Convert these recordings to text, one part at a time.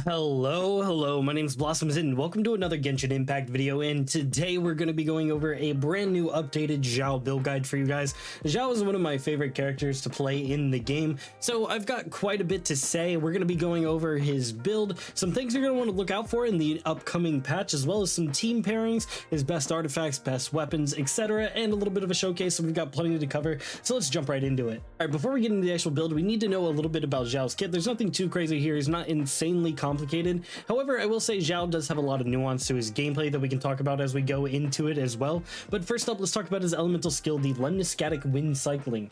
Hello, my name is Blossoms and welcome to another Genshin Impact video, and today we're going to be going over a brand new updated Xiao build guide for you guys. Xiao is one of my favorite characters to play in the game, so I've got quite a bit to say. We're going to be going over his build, some things you're going to want to look out for in the upcoming patch, as well as some team pairings, his best artifacts, best weapons, etc., and a little bit of a showcase, so we've got plenty to cover, so let's jump right into it. Alright, before we get into the actual build, we need to know a little bit about Xiao's kit. There's nothing too crazy here. He's not insanely complicated. However, I will say Xiao does have a lot of nuance to his gameplay that we can talk about as we go into it as well. But first up, let's talk about his elemental skill, the lemniscatic wind cycling.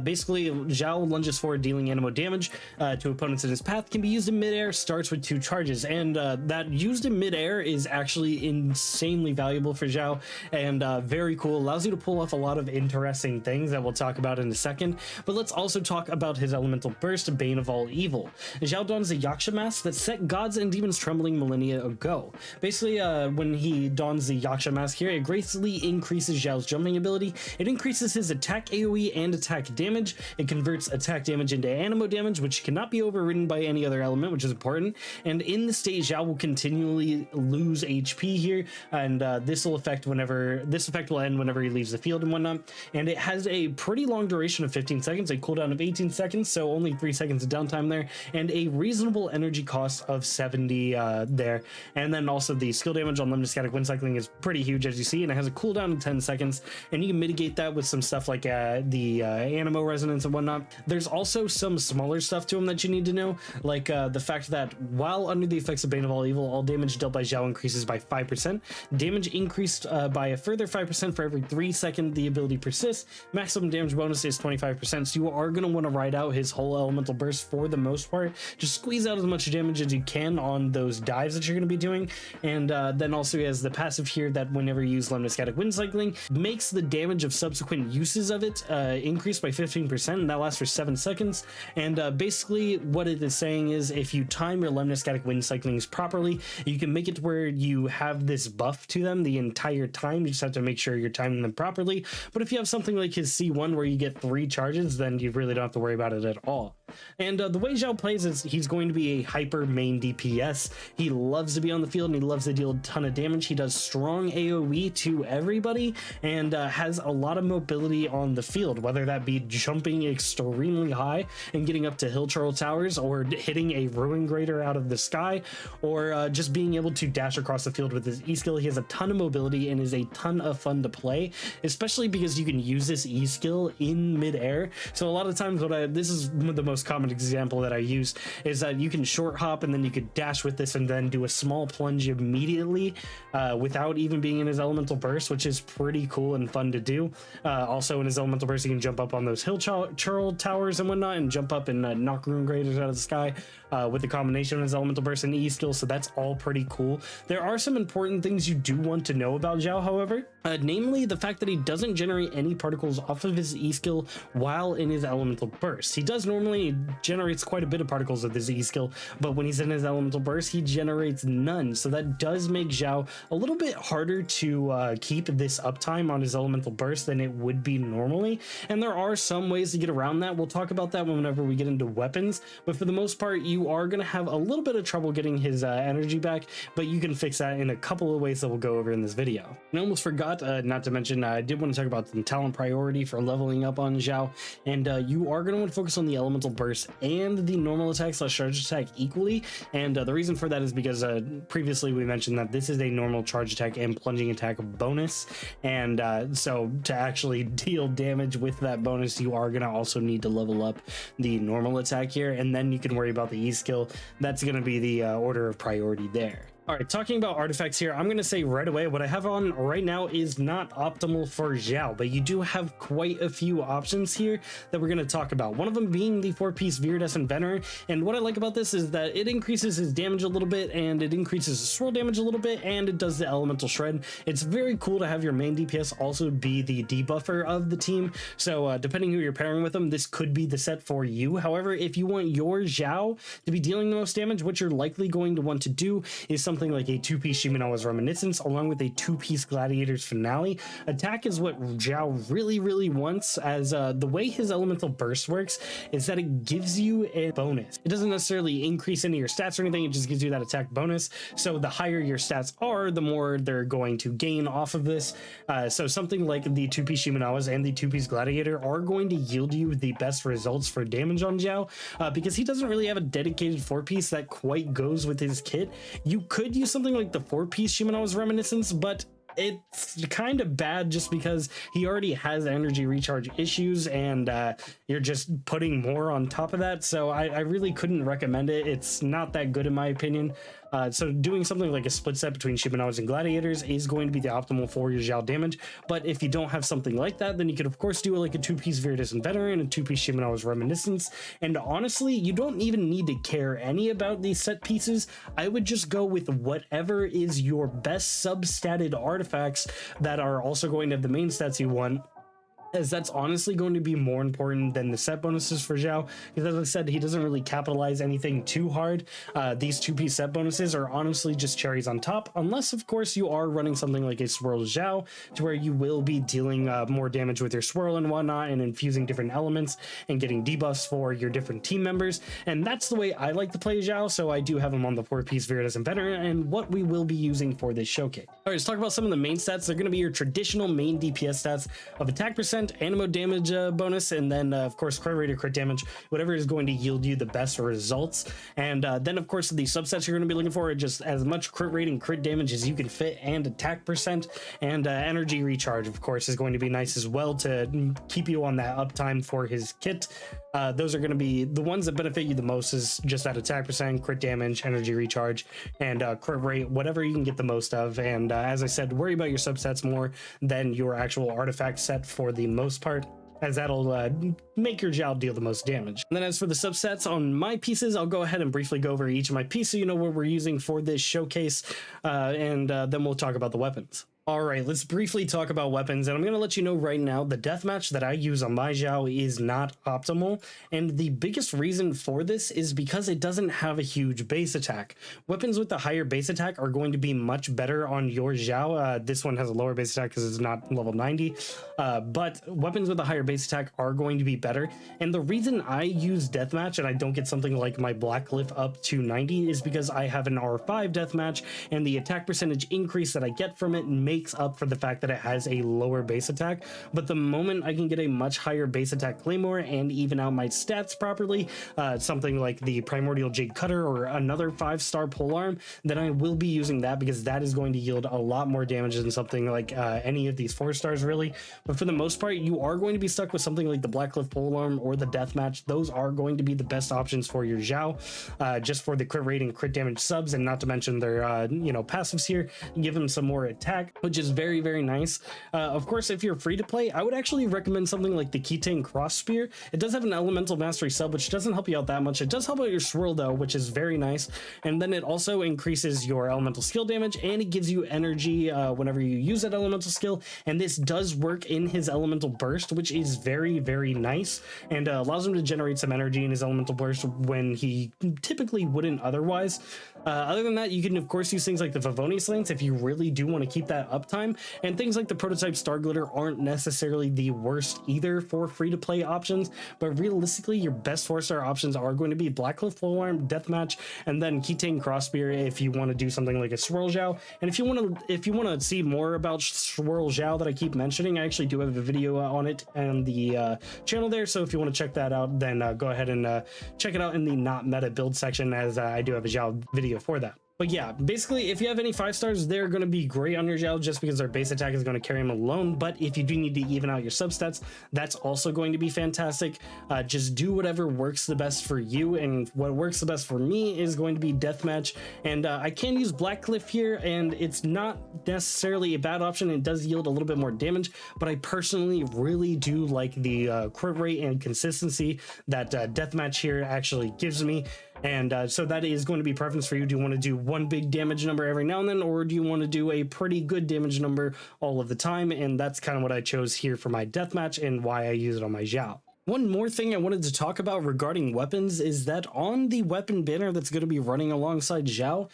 Basically, Xiao lunges forward, dealing animo damage to opponents in his path, can be used in midair, starts with 2 charges, and that used in midair is actually insanely valuable for Xiao and very cool. Allows you to pull off a lot of interesting things that we'll talk about in a second. But let's also talk about his elemental burst, Bane of All Evil. Xiao dons a Yaksha mask that set gods and demons trembling millennia ago. Basically, when he dons the Yaksha mask here, it greatly increases Xiao's jumping ability. It increases his attack AoE and attack damage. It converts attack damage into animo damage, which cannot be overridden by any other element, which is important. And in the state, Xiao will continually lose HP here, and this effect will end whenever he leaves the field and whatnot. And it has a pretty long duration of 15 seconds, a cooldown of 18 seconds, so only 3 seconds of downtime there, and a reasonable energy cost of 70 there. And then also the skill damage on lemniscatic wind cycling is pretty huge, as you see, and it has a cooldown of 10 seconds, and you can mitigate that with some stuff like the animo resonance and whatnot. There's also some smaller stuff to him that you need to know, like the fact that while under the effects of Bane of All Evil, all damage dealt by Xiao increases by 5%. Damage increased by a further 5% for every 3 seconds the ability persists. Maximum damage bonus is 25%, so you are going to want to ride out his whole elemental burst for the most part. Just squeeze out as much damage as you can on those dives that you're going to be doing. And then also he has the passive here that whenever you use lemniscatic wind cycling, makes the damage of subsequent uses of it increase by 15%, and that lasts for 7 seconds. And basically what it is saying is if you time your lemniscatic wind cyclings properly, you can make it to where you have this buff to them the entire time. You just have to make sure you're timing them properly. But if you have something like his C1 where you get 3 charges, then you really don't have to worry about it at all. And the way Xiao plays is he's going to be a hyper main DPS. He loves to be on the field and he loves to deal a ton of damage. He does strong AoE to everybody and has a lot of mobility on the field, whether that be jumping extremely high and getting up to hill turtle towers, or hitting a ruin grader out of the sky, or just being able to dash across the field with his E skill. He has a ton of mobility and is a ton of fun to play, especially because you can use this E skill in midair. So a lot of times this is the most common example that I use, is that you can short hop and then you could dash with this and then do a small plunge immediately without even being in his elemental burst, which is pretty cool and fun to do. Also in his elemental burst, you can jump up on those hill turtle towers and whatnot and jump up and knock ruin graders out of the sky with the combination of his elemental burst and E skill, so that's all pretty cool. There are some important things you do want to know about Xiao, however, namely the fact that he doesn't generate any particles off of his E skill while in his elemental burst. He does normally generates quite a bit of particles with his E skill, but when he's in his elemental burst, he generates none. So that does make Xiao a little bit harder to keep this uptime on his elemental burst than it would be normally. And there are some ways to get around that. We'll talk about that whenever we get into weapons, but for the most part, you are going to have a little bit of trouble getting his energy back, but you can fix that in a couple of ways that we'll go over in this video. And I almost forgot, not to mention, I did want to talk about some talent priority for leveling up on Xiao, and you are going to want to focus on the elemental burst and the normal attack / charge attack equally. And the reason for that is because previously we mentioned that this is a normal charge attack and plunging attack bonus, and so to actually deal damage with that bonus, you are going to also need to level up the normal attack here, and then you can worry about the E skill. That's going to be the order of priority there. All right, talking about artifacts here, I'm going to say right away, what I have on right now is not optimal for Xiao, but you do have quite a few options here that we're going to talk about. One of them being the 4-piece Viridescent Venerer, and what I like about this is that it increases his damage a little bit, and it increases his swirl damage a little bit, and it does the elemental shred. It's very cool to have your main DPS also be the debuffer of the team, so depending who you're pairing with them, this could be the set for you. However, if you want your Xiao to be dealing the most damage, what you're likely going to want to do is something something like a two-piece Shimenawa's Reminiscence along with a two-piece Gladiator's Finale, attack is what Xiao really wants, as the way his elemental burst works is that it gives you a bonus. It doesn't necessarily increase any of your stats or anything, it just gives you that attack bonus. So the higher your stats are, the more they're going to gain off of this. So something like the two-piece Shimenawas and the two-piece Gladiator are going to yield you the best results for damage on Xiao, because he doesn't really have a dedicated four-piece that quite goes with his kit. You could use something like the four-piece Shimenawa's Reminiscence, but it's kind of bad just because he already has energy recharge issues, and you're just putting more on top of that. So I really couldn't recommend it. It's not that good in my opinion. So doing something like a split set between Shimenawas and Gladiators is going to be the optimal for your Xiao damage. But if you don't have something like that, then you could of course do like a two-piece Viridescent Veteran and two-piece Shimenawa's Reminiscence. And honestly, you don't even need to care any about these set pieces. I would just go with whatever is your best sub-statted artifacts that are also going to have the main stats you want, as that's honestly going to be more important than the set bonuses for Xiao, because as I said, he doesn't really capitalize anything too hard. These two-piece set bonuses are honestly just cherries on top, unless of course you are running something like a Swirl Xiao, to where you will be dealing more damage with your swirl and whatnot, and infusing different elements and getting debuffs for your different team members. And that's the way I like to play Xiao, so I do have him on the four-piece Viridescent Veteran, and what we will be using for this showcase. All right, let's talk about some of the main stats. They're going to be your traditional main DPS stats of attack percent, animo damage bonus, and then of course crit rate or crit damage, whatever is going to yield you the best results. And then of course the subsets you're going to be looking for are just as much crit rate and crit damage as you can fit, and attack percent, and energy recharge of course is going to be nice as well to keep you on that uptime for his kit. Those are going to be the ones that benefit you the most, is just that attack percent, crit damage, energy recharge, and crit rate, whatever you can get the most of. And as I said, worry about your subsets more than your actual artifact set for the most part, as that'll make your Xiao deal the most damage. And then as for the subsets on my pieces, I'll go ahead and briefly go over each of my pieces so you know what we're using for this showcase, and then we'll talk about the weapons. All right, let's briefly talk about weapons, and I'm going to let you know right now the deathmatch that I use on my Xiao is not optimal, and the biggest reason for this is because it doesn't have a huge base attack. Weapons with the higher base attack are going to be much better on your Xiao. This one has a lower base attack because it's not level 90, but weapons with a higher base attack are going to be better, and the reason I use deathmatch and I don't get something like my Blackcliff up to 90 is because I have an R5 deathmatch, and the attack percentage increase that I get from it makes up for the fact that it has a lower base attack. But the moment I can get a much higher base attack Claymore and even out my stats properly, something like the Primordial Jade Cutter or another 5-star polearm, then I will be using that, because that is going to yield a lot more damage than something like any of these 4 stars really. But for the most part, you are going to be stuck with something like the Blackcliff polearm or the Deathmatch. Those are going to be the best options for your Xiao, just for the crit rate and crit damage subs, and not to mention their passives here give them some more attack, which is very nice. Of course, if you're free to play, I would actually recommend something like the Keytang Cross Spear. It does have an elemental mastery sub, which doesn't help you out that much. It does help out your swirl though, which is very nice, and then it also increases your elemental skill damage, and it gives you energy whenever you use that elemental skill, and this does work in his elemental burst, which is very nice, and allows him to generate some energy in his elemental burst when he typically wouldn't otherwise. Other than that, you can of course use things like the Favonius Lance if you really do want to keep that uptime, and things like the Prototype Star Glitter aren't necessarily the worst either for free-to-play options, but realistically your best 4-star options are going to be Blackcliff Polearm, Deathmatch, and then Keytang Cross Spear if you want to do something like a Swirl Xiao. And if you want to see more about Swirl Xiao that I keep mentioning, I actually do have a video on it on the channel there, so if you want to check that out, then go ahead and check it out in the not meta build section, as I do have a Xiao video for that. But yeah, basically, if you have any 5 stars, they're going to be great on your Xiao just because their base attack is going to carry him alone. But if you do need to even out your substats, that's also going to be fantastic. Just do whatever works the best for you, and what works the best for me is going to be Deathmatch. And I can use Blackcliff here, and it's not necessarily a bad option. It does yield a little bit more damage, but I personally really do like the crit rate and consistency that Deathmatch here actually gives me. And so that is going to be preference for you. Do you want to do one big damage number every now and then, or do you want to do a pretty good damage number all of the time? And that's kind of what I chose here for my Deathmatch and why I use it on my Xiao. One more thing I wanted to talk about regarding weapons is that on the weapon banner that's going to be running alongside Xiao,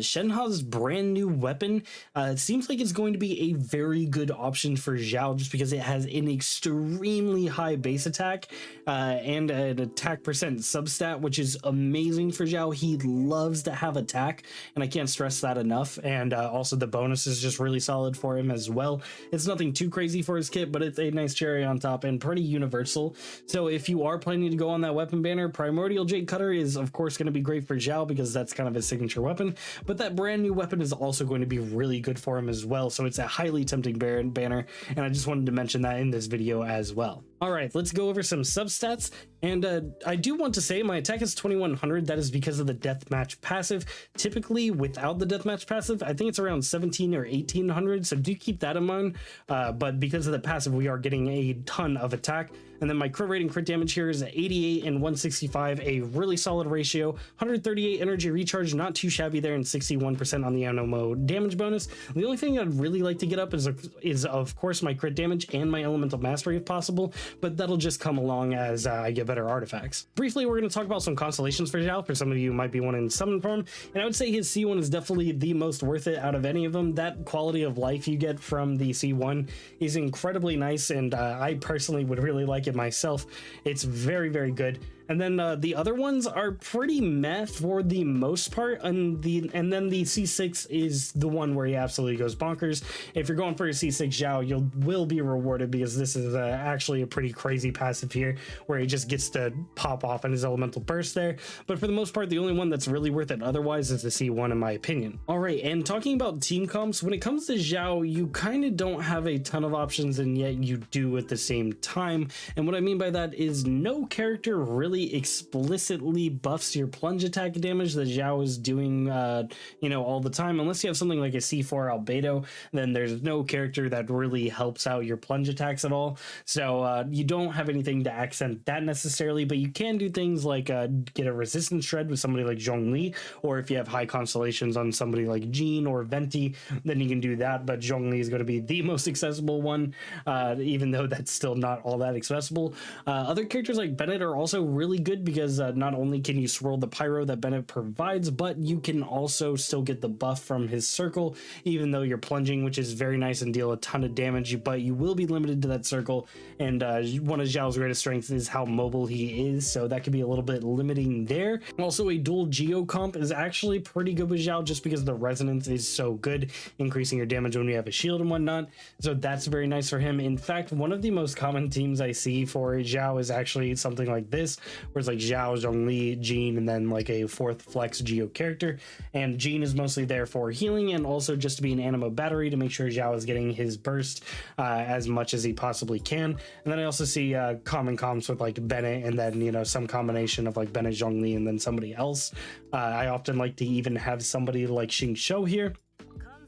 Shenhe's brand new weapon, it seems like it's going to be a very good option for Xiao just because it has an extremely high base attack and an attack percent substat, which is amazing for Xiao. He loves to have attack, and I can't stress that enough. And also the bonus is just really solid for him as well. It's nothing too crazy for his kit, but it's a nice cherry on top and pretty universal. So if you are planning to go on that weapon banner, Primordial Jade Cutter is of course going to be great for Xiao because that's kind of his signature weapon, but that brand new weapon is also going to be really good for him as well. So it's a highly tempting banner, and I just wanted to mention that in this video as well. All right, let's go over some substats. And I do want to say my attack is 2100. That is because of the deathmatch passive. Typically, without the deathmatch passive, I think it's around 17 or 1800. So do keep that in mind. But because of the passive, we are getting a ton of attack. And then my crit rate and crit damage here is at 88 and 165, a really solid ratio. 138 energy recharge, not too shabby there, and 61% on the Anemo damage bonus. The only thing I'd really like to get up is of course my crit damage and my elemental mastery if possible, but that'll just come along as I get better artifacts. Briefly, we're going to talk about some constellations for Xiao. For some of you who might be wanting summon form, and I would say his C1 is definitely the most worth it out of any of them. That quality of life you get from the C1 is incredibly nice, and I personally would really like it myself. It's very, very good. And then the other ones are pretty meh for the most part, and then the C6 is the one where he absolutely goes bonkers. If you're going for a C6 Xiao, you will be rewarded because this is actually a pretty crazy passive here where he just gets to pop off in his elemental burst there. But for the most part, the only one that's really worth it otherwise is the C1 in my opinion. All right, and talking about team comps, when it comes to Xiao, you kind of don't have a ton of options, and yet you do at the same time. And what I mean by that is no character really explicitly buffs your plunge attack damage that Xiao is doing all the time. Unless you have something like a C4 Albedo, then there's no character that really helps out your plunge attacks at all. So you don't have anything to accent that necessarily, but you can do things like get a resistance shred with somebody like Zhongli, or if you have high constellations on somebody like Jean or Venti, then you can do that. But Zhongli is going to be the most accessible one, even though that's still not all that accessible. Other characters like Bennett are also really good because not only can you swirl the pyro that Bennett provides, but you can also still get the buff from his circle, even though you're plunging, which is very nice and deal a ton of damage, but you will be limited to that circle. And one of Xiao's greatest strengths is how mobile he is, so that could be a little bit limiting there. Also, a dual geo comp is actually pretty good with Xiao just because the resonance is so good, increasing your damage when you have a shield and whatnot. So that's very nice for him. In fact, one of the most common teams I see for Xiao is actually something like this, where it's like Xiao, Zhongli, Jean, and then like a fourth flex geo character. And Jean is mostly there for healing and also just to be an animo battery to make sure Xiao is getting his burst as much as he possibly can. And then I also see common comps with like Bennett, and then some combination of like Bennett, Zhongli, and then somebody else. I often like to even have somebody like Xing Shou here.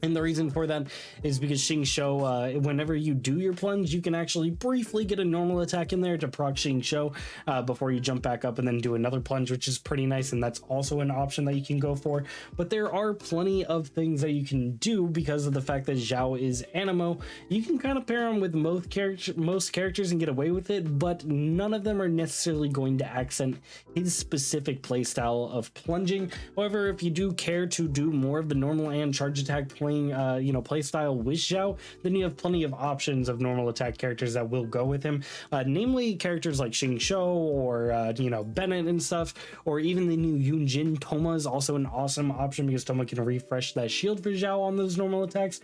And the reason for that is because Xing Shou, whenever you do your plunge, you can actually briefly get a normal attack in there to proc Xing Shou before you jump back up and then do another plunge, which is pretty nice. And that's also an option that you can go for. But there are plenty of things that you can do because of the fact that Xiao is animo. You can kind of pair him with most characters and get away with it, but none of them are necessarily going to accent his specific playstyle of plunging. However, if you do care to do more of the normal and charge attack playstyle with Xiao, then you have plenty of options of normal attack characters that will go with him, namely characters like Xing Shou or Bennett and stuff, or even the new Yunjin. Toma is also an awesome option because Toma can refresh that shield for Xiao on those normal attacks.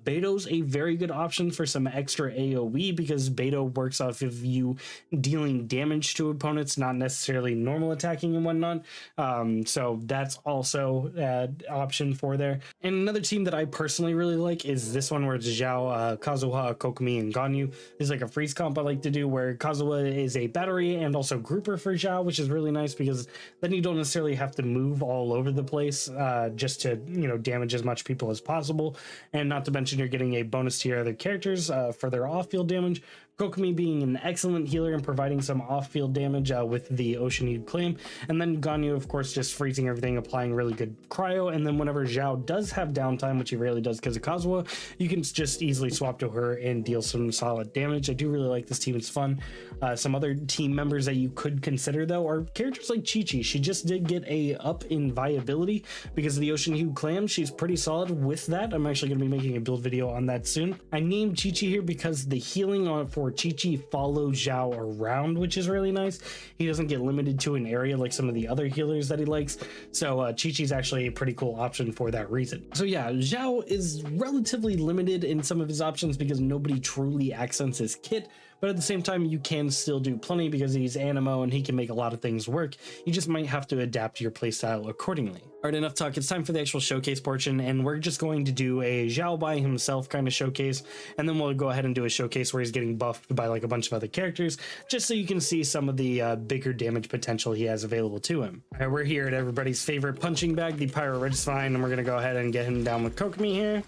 Beto's a very good option for some extra AoE because Beto works off of you dealing damage to opponents, not necessarily normal attacking and whatnot. So that's also an option for there. And another team that I personally really like is this one where it's Xiao, Kazuha, Kokomi, and Ganyu. This is like a freeze comp I like to do where Kazuha is a battery and also grouper for Xiao, which is really nice because then you don't necessarily have to move all over the place just to damage as much people as possible. And not to mention you're getting a bonus to your other characters for their off-field damage, Kokomi being an excellent healer and providing some off-field damage with the Ocean Hued Clam, and then Ganyu, of course, just freezing everything, applying really good cryo, and then whenever Xiao does have downtime, which he rarely does because of Kazuha, you can just easily swap to her and deal some solid damage. I do really like this team, it's fun. Some other team members that you could consider, though, are characters like Chi-Chi. She just did get a up in viability because of the Ocean Hued Clam. She's pretty solid with that. I'm actually going to be making a build video on that soon. I named Chi-Chi here because the healing for Chi-Chi follows Xiao around, which is really nice. He doesn't get limited to an area like some of the other healers that he likes, so Chi-Chi's actually a pretty cool option for that reason. So yeah, Xiao is relatively limited in some of his options because nobody truly accents his kit, but at the same time you can still do plenty because he's Animo and he can make a lot of things work. You just might have to adapt your playstyle accordingly. All right, enough talk, it's time for the actual showcase portion, and we're just going to do a Xiao by himself kind of showcase, and then we'll go ahead and do a showcase where he's getting buffed by like a bunch of other characters, just so you can see some of the bigger damage potential he has available to him. All right, we're here at everybody's favorite punching bag, the Pyro Regicide, and we're gonna go ahead and get him down with Kokomi here.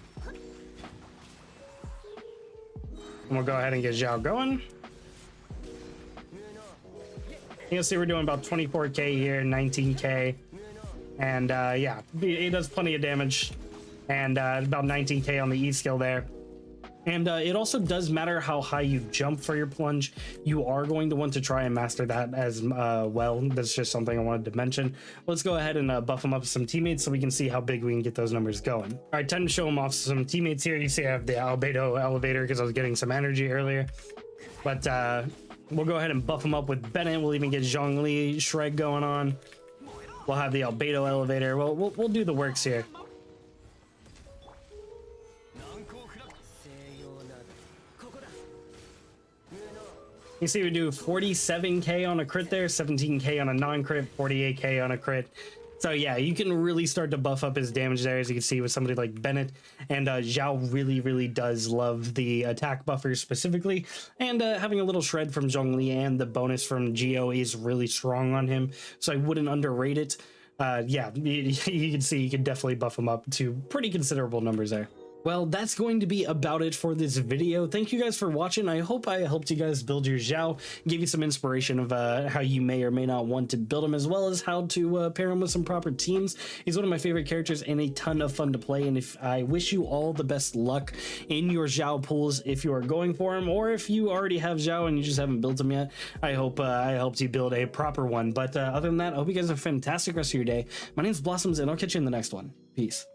And we'll go ahead and get Xiao going. You'll see we're doing about 24k here, 19k, and yeah, he does plenty of damage, and about 19k on the E skill there. And it also does matter how high you jump for your plunge. You are going to want to try and master that as well. That's just something I wanted to mention. Let's go ahead and buff him up with some teammates so we can see how big we can get those numbers going. All right, time to show him off some teammates here. You see I have the Albedo elevator because I was getting some energy earlier. But we'll go ahead and buff him up with Bennett. We'll even get Zhongli Shrek going on. We'll have the Albedo elevator. We'll do the works here. You see we do 47k on a crit there, 17k on a non-crit, 48k on a crit. So yeah, you can really start to buff up his damage there, as you can see with somebody like Bennett. And Xiao really does love the attack buffers specifically. And having a little shred from Zhongli and the bonus from Geo is really strong on him, so I wouldn't underrate it. Yeah, you can see you can definitely buff him up to pretty considerable numbers there. Well, that's going to be about it for this video. Thank you guys for watching. I hope I helped you guys build your Xiao, give you some inspiration of how you may or may not want to build him, as well as how to pair him with some proper teams. He's one of my favorite characters and a ton of fun to play, and if I wish you all the best luck in your Xiao pools if you are going for him, or if you already have Xiao and you just haven't built him yet. I hope I helped you build a proper one. But other than that, I hope you guys have a fantastic rest of your day. My name's Blossoms, and I'll catch you in the next one. Peace.